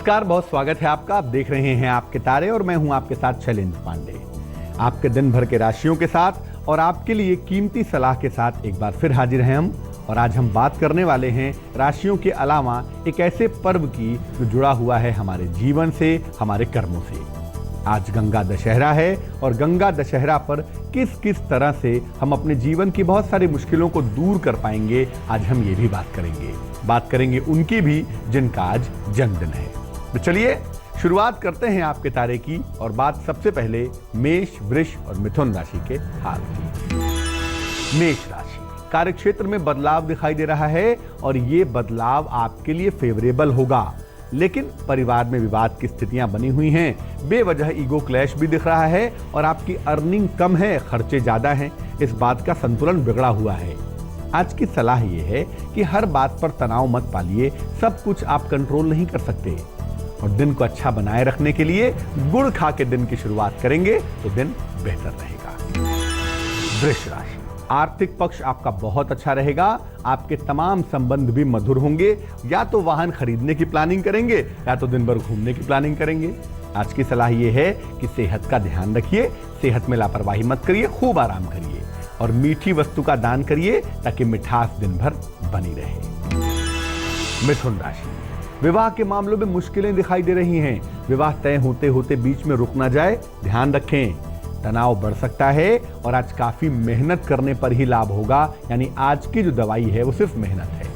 नमस्कार, बहुत स्वागत है आपका। आप देख रहे हैं आपके तारे और मैं हूं आपके साथ शैलेंद्र पांडे। आपके दिन भर के राशियों के साथ और आपके लिए कीमती सलाह के साथ एक बार फिर हाजिर हैं हम। और आज हम बात करने वाले हैं राशियों के अलावा एक ऐसे पर्व की जो जुड़ा हुआ है हमारे जीवन से, हमारे कर्मों से। आज गंगा दशहरा है और गंगा दशहरा पर किस किस तरह से हम अपने जीवन की बहुत सारी मुश्किलों को दूर कर पाएंगे, आज हम ये भी बात करेंगे उनकी भी जिनका आज जन्मदिन है। तो चलिए शुरुआत करते हैं आपके तारे की और बात सबसे पहले मेष, वृष और मिथुन राशि के हाल की। मेष राशि, कार्य क्षेत्र में बदलाव दिखाई दे रहा है और ये बदलाव आपके लिए फेवरेबल होगा, लेकिन परिवार में विवाद की स्थितियां बनी हुई हैं। बेवजह ईगो क्लैश भी दिख रहा है और आपकी अर्निंग कम है, खर्चे ज्यादा हैं। इस बात का संतुलन बिगड़ा हुआ है। आज की सलाह यह है कि हर बात पर तनाव मत पालिए, सब कुछ आप कंट्रोल नहीं कर सकते। और दिन को अच्छा बनाए रखने के लिए गुड़ खा के दिन की शुरुआत करेंगे तो दिन बेहतर रहेगा। वृष राशि, आर्थिक पक्ष आपका बहुत अच्छा रहेगा। आपके तमाम संबंध भी मधुर होंगे। या तो वाहन खरीदने की प्लानिंग करेंगे या तो दिन भर घूमने की प्लानिंग करेंगे। आज की सलाह यह है कि सेहत का ध्यान रखिए, सेहत में लापरवाही मत करिए, खूब आराम करिए और मीठी वस्तु का दान करिए ताकि मिठास दिन भर बनी रहे। मिथुन राशि, विवाह के मामलों में मुश्किलें दिखाई दे रही हैं। विवाह तय होते होते बीच में रुक ना जाए, ध्यान रखें। तनाव बढ़ सकता है और आज काफी मेहनत करने पर ही लाभ होगा, यानी आज की जो दवाई है वो सिर्फ मेहनत है।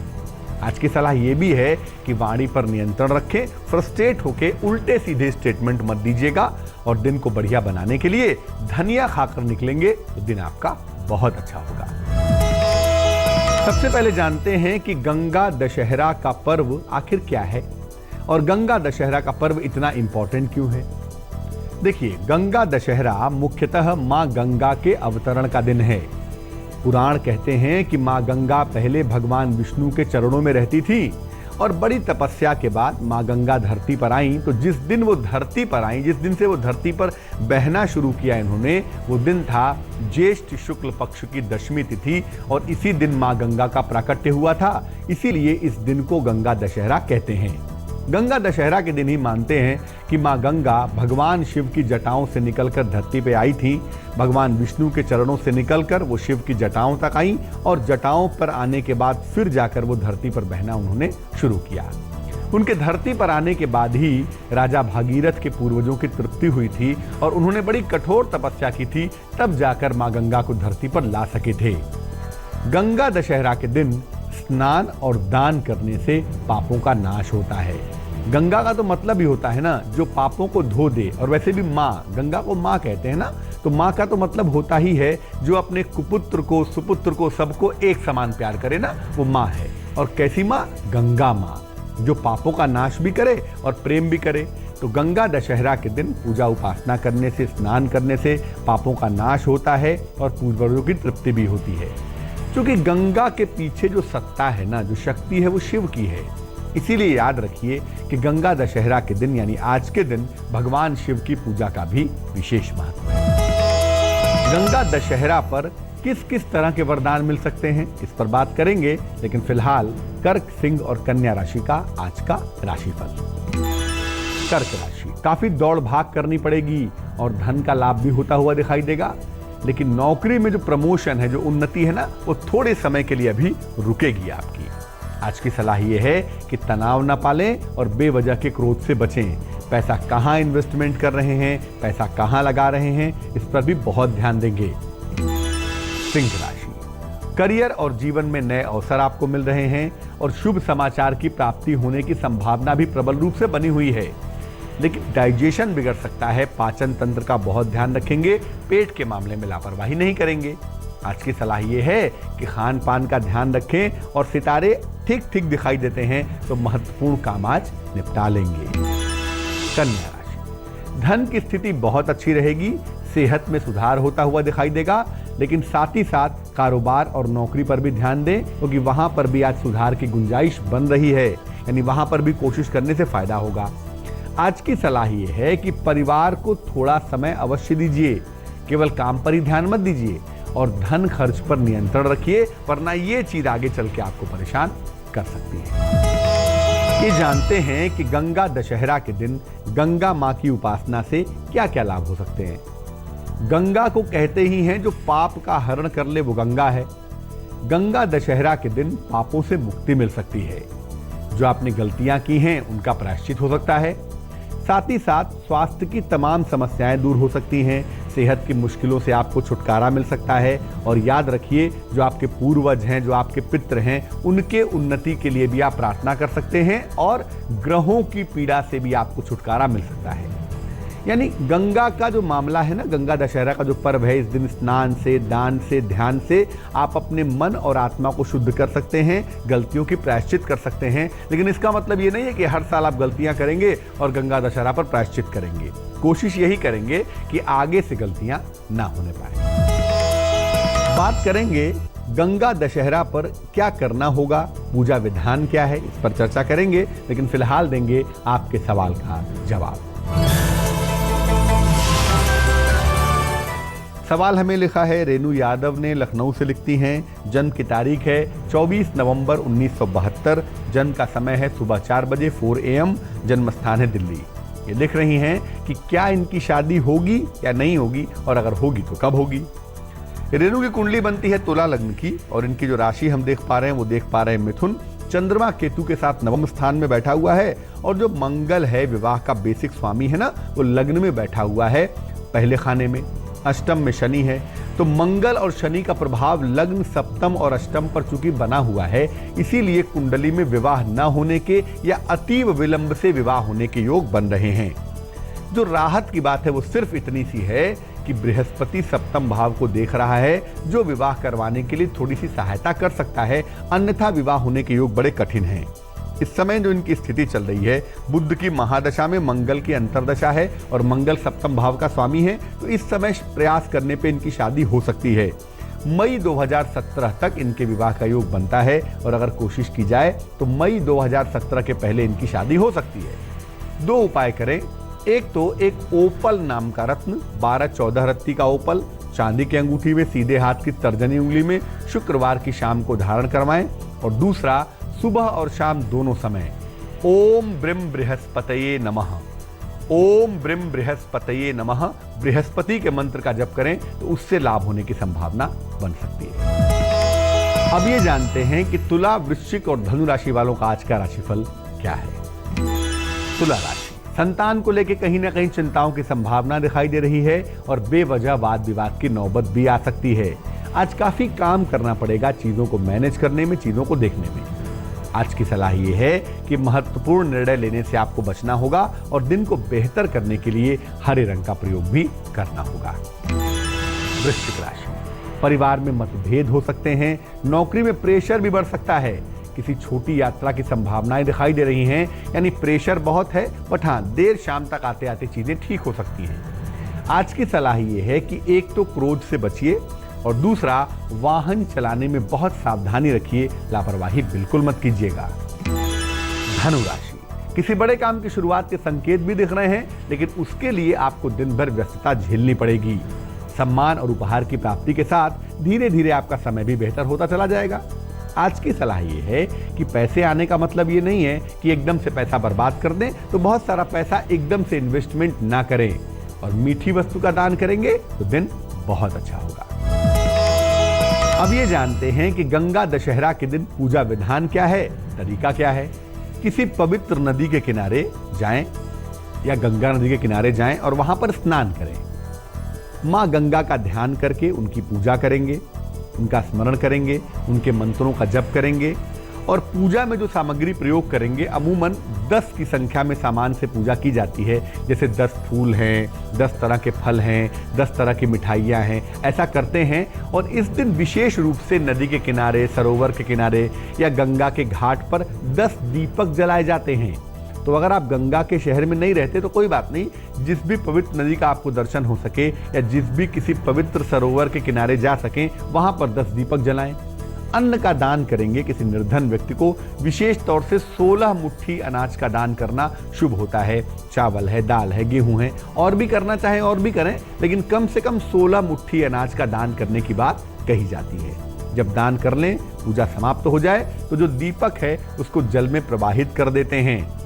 आज की सलाह ये भी है कि वाणी पर नियंत्रण रखें, फ्रस्ट्रेट होके उल्टे सीधे स्टेटमेंट मत दीजिएगा और दिन को बढ़िया बनाने के लिए धनिया खाकर निकलेंगे तो दिन आपका बहुत अच्छा होगा। सबसे पहले जानते हैं कि गंगा दशहरा का पर्व आखिर क्या है और गंगा दशहरा का पर्व इतना इंपॉर्टेंट क्यों है। देखिए, गंगा दशहरा मुख्यतः मां गंगा के अवतरण का दिन है। पुराण कहते हैं कि मां गंगा पहले भगवान विष्णु के चरणों में रहती थी और बड़ी तपस्या के बाद मां गंगा धरती पर आई। तो जिस दिन वो धरती पर आई, जिस दिन से वो धरती पर बहना शुरू किया इन्होंने, वो दिन था ज्येष्ठ शुक्ल पक्ष की दशमी तिथि और इसी दिन मां गंगा का प्राकट्य हुआ था। इसीलिए इस दिन को गंगा दशहरा कहते हैं। गंगा दशहरा के दिन ही मानते हैं कि मां गंगा भगवान शिव की जटाओं से निकलकर धरती पे आई थी। भगवान विष्णु के चरणों से निकलकर वो शिव की जटाओं तक आई और जटाओं पर आने के बाद फिर जाकर वो धरती पर बहना उन्होंने शुरू किया। उनके धरती पर आने के बाद ही राजा भागीरथ के पूर्वजों की तृप्ति हुई थी और उन्होंने बड़ी कठोर तपस्या की थी, तब जाकर मां गंगा को धरती पर ला सके थे। गंगा दशहरा के दिन स्नान और दान करने से पापों का नाश होता है। गंगा का तो मतलब ही होता है ना, जो पापों को धो दे। और वैसे भी माँ, गंगा को माँ कहते हैं ना, तो माँ का तो मतलब होता ही है जो अपने कुपुत्र को, सुपुत्र को, सबको एक समान प्यार करे ना, वो माँ है। और कैसी माँ? गंगा माँ, जो पापों का नाश भी करे और प्रेम भी करे। तो गंगा दशहरा के दिन पूजा उपासना करने से, स्नान करने से पापों का नाश होता है और पूर्वजों की तृप्ति भी होती है। क्योंकि गंगा के पीछे जो सत्ता है ना, जो शक्ति है, वो शिव की है। इसीलिए याद रखिए कि गंगा दशहरा के दिन यानी आज के दिन भगवान शिव की पूजा का भी विशेष महत्व है। गंगा दशहरा पर किस किस तरह के वरदान मिल सकते हैं, इस पर बात करेंगे। लेकिन फिलहाल कर्क, सिंह और कन्या राशि का आज का राशिफल। कर्क राशि, काफी दौड़ भाग करनी पड़ेगी और धन का लाभ भी होता हुआ दिखाई देगा। लेकिन नौकरी में जो प्रमोशन है, जो उन्नति है ना, वो थोड़े समय के लिए अभी रुकेगी आपकी। आज की सलाह ये है कि तनाव न पालें और बेवजह के क्रोध से बचें। पैसा कहाँ इन्वेस्टमेंट कर रहे हैं, पैसा कहाँ लगा रहे हैं, इस पर भी बहुत ध्यान देंगे। सिंह राशि, करियर और जीवन में नए अवसर आपको मिल रहे हैं और शुभ समाचार की प्राप्ति होने की संभावना भी प्रबल रूप से बनी हुई है। लेकिन डाइजेशन बिगड़ सकता है, पाचन तंत्र का बहुत ध्यान रखेंगे, पेट के मामले में लापरवाही नहीं करेंगे। आज की सलाह यह है कि खान पान का ध्यान रखें और सितारे ठीक ठीक दिखाई देते हैं तो महत्वपूर्ण काम आज निपटा लेंगे। कन्या राशि, धन की स्थिति बहुत अच्छी रहेगी, सेहत में सुधार होता हुआ दिखाई देगा। लेकिन साथ ही साथ कारोबार और नौकरी पर भी ध्यान दें, क्योंकि वहां पर भी आज सुधार की गुंजाइश बन रही है, यानी वहां पर भी कोशिश करने से फायदा होगा। आज की सलाह यह है कि परिवार को थोड़ा समय अवश्य दीजिए, केवल काम पर ही ध्यान मत दीजिए और धन खर्च पर नियंत्रण रखिए, वरना ये चीज आगे चल के आपको परेशान कर सकती है। ये जानते हैं कि गंगा दशहरा के दिन गंगा मां की उपासना से क्या क्या लाभ हो सकते हैं। गंगा को कहते ही हैं जो पाप का हरण कर ले वो गंगा है। गंगा दशहरा के दिन पापों से मुक्ति मिल सकती है। जो आपने गलतियां की हैं उनका प्रायश्चित हो सकता है। साथ ही साथ स्वास्थ्य की तमाम समस्याएं दूर हो सकती हैं। सेहत की मुश्किलों से आपको छुटकारा मिल सकता है। और याद रखिए, जो आपके पूर्वज हैं, जो आपके पितृ हैं, उनके उन्नति के लिए भी आप प्रार्थना कर सकते हैं और ग्रहों की पीड़ा से भी आपको छुटकारा मिल सकता है। यानी गंगा का जो मामला है ना, गंगा दशहरा का जो पर्व है, इस दिन स्नान से, दान से, ध्यान से आप अपने मन और आत्मा को शुद्ध कर सकते हैं, गलतियों की प्रायश्चित कर सकते हैं। लेकिन इसका मतलब ये नहीं है कि हर साल आप गलतियां करेंगे और गंगा दशहरा पर प्रायश्चित करेंगे। कोशिश यही करेंगे कि आगे से गलतियां ना होने पाए। बात करेंगे गंगा दशहरा पर क्या करना होगा, पूजा विधान क्या है, इस पर चर्चा करेंगे। लेकिन फिलहाल देंगे आपके सवाल का जवाब। सवाल हमें लिखा है, रेनू यादव ने लखनऊ से लिखती हैं। जन्म की तारीख है 24 नवंबर 1972। जन्म का समय है सुबह 4 बजे 4 AM। जन्म स्थान है दिल्ली। ये लिख रही हैं कि क्या इनकी शादी होगी या नहीं होगी, और अगर होगी तो कब होगी। रेनू की कुंडली बनती है तुला लग्न की, और इनकी जो राशि हम देख पा रहे हैं वो देख पा रहे हैं मिथुन। चंद्रमा केतु के साथ नवम स्थान में बैठा हुआ है, और जो मंगल है विवाह का बेसिक स्वामी है ना, वो लग्न में बैठा हुआ है पहले खाने में। अष्टम में शनि है, तो मंगल और शनि का प्रभाव लग्न, सप्तम और अष्टम पर चूंकि बना हुआ है, इसीलिए कुंडली में विवाह न होने के या अतीव विलंब से विवाह होने के योग बन रहे हैं। जो राहत की बात है वो सिर्फ इतनी सी है कि बृहस्पति सप्तम भाव को देख रहा है, जो विवाह करवाने के लिए थोड़ी सी सहायता कर सकता है, अन्यथा विवाह होने के योग बड़े कठिन हैं। इस समय जो इनकी स्थिति चल रही है, बुध की महादशा में मंगल की अंतरदशा है, और मंगल सप्तम भाव का स्वामी है, तो इस समय प्रयास करने पे इनकी शादी हो सकती है। मई 2017 तक इनके विवाह का योग बनता है, और अगर कोशिश की जाए तो मई 2017 के पहले इनकी शादी हो सकती है। 2 उपाय करें। एक तो एक ओपल नाम का रत्न, 12-14 रत्ती का ओपल, चांदी की अंगूठी में सीधे हाथ की तर्जनी उंगली में शुक्रवार की शाम को धारण करवाएं। और दूसरा, सुबह और शाम दोनों समय ओम ब्रिम बृहस्पतये नमः, ओम ब्रिम बृहस्पतये नमः बृहस्पति के मंत्र का जप करें तो उससे लाभ होने की संभावना बन सकती है। अब ये जानते हैं कि तुला, वृश्चिक और धनु राशि वालों का आज का राशिफल क्या है। तुला राशि, संतान को लेकर कहीं ना कहीं चिंताओं की संभावना दिखाई दे रही है, और बेवजह वाद विवाद की नौबत भी आ सकती है। आज काफी काम करना पड़ेगा चीजों को मैनेज करने में, चीजों को देखने में। आज की सलाह ये है कि महत्वपूर्ण निर्णय लेने से आपको बचना होगा, और दिन को बेहतर करने के लिए हरे रंग का प्रयोग भी करना होगा। वृश्चिक राशि, परिवार में मतभेद हो सकते हैं, नौकरी में प्रेशर भी बढ़ सकता है, किसी छोटी यात्रा की संभावनाएं दिखाई दे रही हैं। यानी प्रेशर बहुत है, बट हाँ, देर शाम तक आते आते चीजें ठीक हो सकती हैं। आज की सलाह ये है कि एक तो क्रोध से बचिए, और दूसरा, वाहन चलाने में बहुत सावधानी रखिए, लापरवाही बिल्कुल मत कीजिएगा। धनु राशि, किसी बड़े काम की शुरुआत के संकेत भी दिख रहे हैं, लेकिन उसके लिए आपको दिन भर व्यस्तता झेलनी पड़ेगी। सम्मान और उपहार की प्राप्ति के साथ धीरे धीरे आपका समय भी बेहतर होता चला जाएगा। आज की सलाह ये है कि पैसे आने का मतलब ये नहीं है कि एकदम से पैसा बर्बाद कर दें, तो बहुत सारा पैसा एकदम से इन्वेस्टमेंट ना करें, और मीठी वस्तु का दान करेंगे तो दिन बहुत अच्छा होगा। अब ये जानते हैं कि गंगा दशहरा के दिन पूजा विधान क्या है, तरीका क्या है। किसी पवित्र नदी के किनारे जाएं या गंगा नदी के किनारे जाएं और वहां पर स्नान करें। मां गंगा का ध्यान करके उनकी पूजा करेंगे, उनका स्मरण करेंगे, उनके मंत्रों का जप करेंगे, और पूजा में जो सामग्री प्रयोग करेंगे, अमूमन 10 की संख्या में सामान से पूजा की जाती है। जैसे 10 फूल हैं, 10 तरह के फल हैं, 10 तरह की मिठाइयाँ हैं, ऐसा करते हैं। और इस दिन विशेष रूप से नदी के किनारे, सरोवर के किनारे या गंगा के घाट पर 10 दीपक जलाए जाते हैं। तो अगर आप गंगा के शहर में नहीं रहते तो कोई बात नहीं, जिस भी पवित्र नदी का आपको दर्शन हो सके या जिस भी किसी पवित्र सरोवर के किनारे जा सकें, वहां पर 10 दीपक जलाएं। अन्न का दान करेंगे किसी निर्धन व्यक्ति को। विशेष तौर से 16 मुट्ठी अनाज का दान करना शुभ होता है। चावल है, दाल है, गेहूं है, और भी करना चाहें और भी करें, लेकिन कम से कम 16 मुट्ठी अनाज का दान करने की बात कही जाती है। जब दान कर लें, पूजा समाप्त हो जाए तो जो दीपक है उसको जल में प्रवाहित कर देते हैं।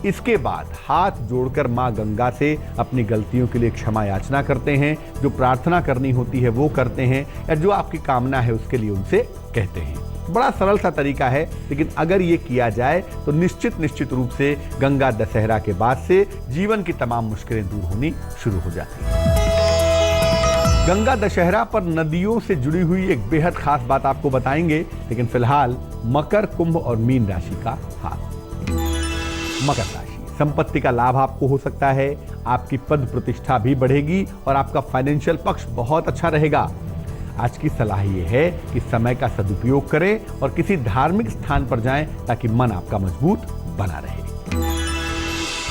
इसके बाद हाथ जोड़कर मां गंगा से अपनी गलतियों के लिए क्षमा याचना करते हैं। जो प्रार्थना करनी होती है वो करते हैं, या जो आपकी कामना है उसके लिए उनसे कहते हैं। बड़ा सरल सा तरीका है, लेकिन अगर ये किया जाए तो निश्चित रूप से गंगा दशहरा के बाद से जीवन की तमाम मुश्किलें दूर होनी शुरू हो जाती हैं। गंगा दशहरा पर नदियों से जुड़ी हुई एक बेहद खास बात आपको बताएंगे, लेकिन फिलहाल मकर, कुंभ और मीन राशि का हाल। मकर राशि, संपत्ति का लाभ आपको हो सकता है, आपकी पद प्रतिष्ठा भी बढ़ेगी और आपका फाइनेंशियल पक्ष बहुत अच्छा रहेगा। आज की सलाह यह है कि समय का सदुपयोग करें और किसी धार्मिक स्थान पर जाएं ताकि मन आपका मजबूत बना रहे।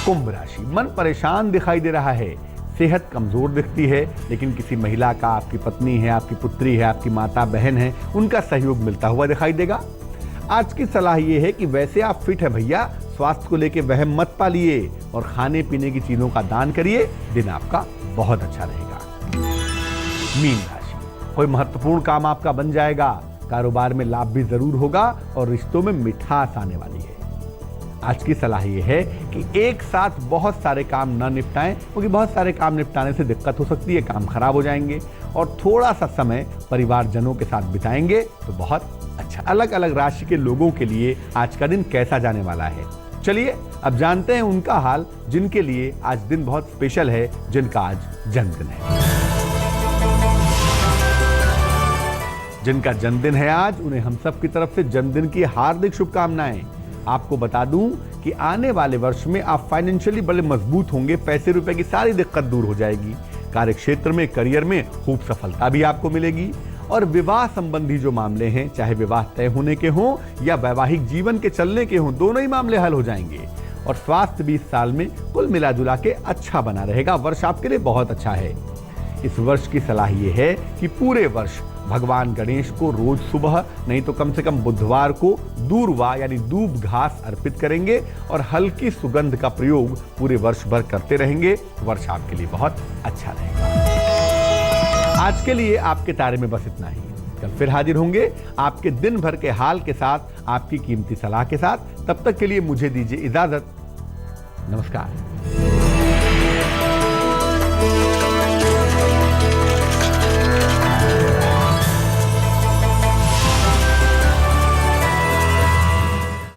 कुंभ राशि, मन परेशान दिखाई दे रहा है, सेहत कमजोर दिखती है, लेकिन किसी महिला का, आपकी पत्नी है, आपकी पुत्री है, आपकी माता बहन है, उनका सहयोग मिलता हुआ दिखाई देगा। आज की सलाह यह है कि वैसे आप फिट है भैया, स्वास्थ्य को लेकर वहम मत पालिए और खाने पीने की चीजों का दान करिए, दिन आपका बहुत अच्छा रहेगा। मीन राशि, कोई महत्वपूर्ण काम आपका बन जाएगा, कारोबार में लाभ भी जरूर होगा और रिश्तों में मिठास आने वाली है। आज की सलाह यह है कि एक साथ बहुत सारे काम न निपटाएं, क्योंकि बहुत सारे काम निपटाने से दिक्कत हो सकती है, काम खराब हो जाएंगे। और थोड़ा सा समय परिवारजनों के साथ बिताएंगे तो बहुत अच्छा। अलग अलग राशि के लोगों के लिए आज का दिन कैसा जाने वाला है, चलिए अब जानते हैं उनका हाल जिनके लिए आज दिन बहुत स्पेशल है, जिनका आज जन्मदिन है। जिनका जन्मदिन है आज, उन्हें हम सब की तरफ से जन्मदिन की हार्दिक शुभकामनाएं। आपको बता दूं कि आने वाले वर्ष में आप फाइनेंशियली बड़े मजबूत होंगे, पैसे रुपए की सारी दिक्कत दूर हो जाएगी, कार्य क्षेत्र में, करियर में खूब सफलता भी आपको मिलेगी। और विवाह संबंधी जो मामले हैं, चाहे विवाह तय होने के हों या वैवाहिक जीवन के चलने के हों, दोनों ही मामले हल हो जाएंगे। और स्वास्थ्य भी इस साल में कुल मिला जुला के अच्छा बना रहेगा, वर्ष आपके लिए बहुत अच्छा है। इस वर्ष की सलाह यह है कि पूरे वर्ष भगवान गणेश को रोज सुबह नहीं तो कम से कम बुधवार को दूर्वा यानी दूब घास अर्पित करेंगे और हल्की सुगंध का प्रयोग पूरे वर्ष भर करते रहेंगे। वर्ष आपके लिए बहुत अच्छा रहेगा। आज के लिए आपके तारे में बस इतना ही। कल फिर हाजिर होंगे आपके दिन भर के हाल के साथ, आपकी कीमती सलाह के साथ। तब तक के लिए मुझे दीजिए इजाजत। नमस्कार।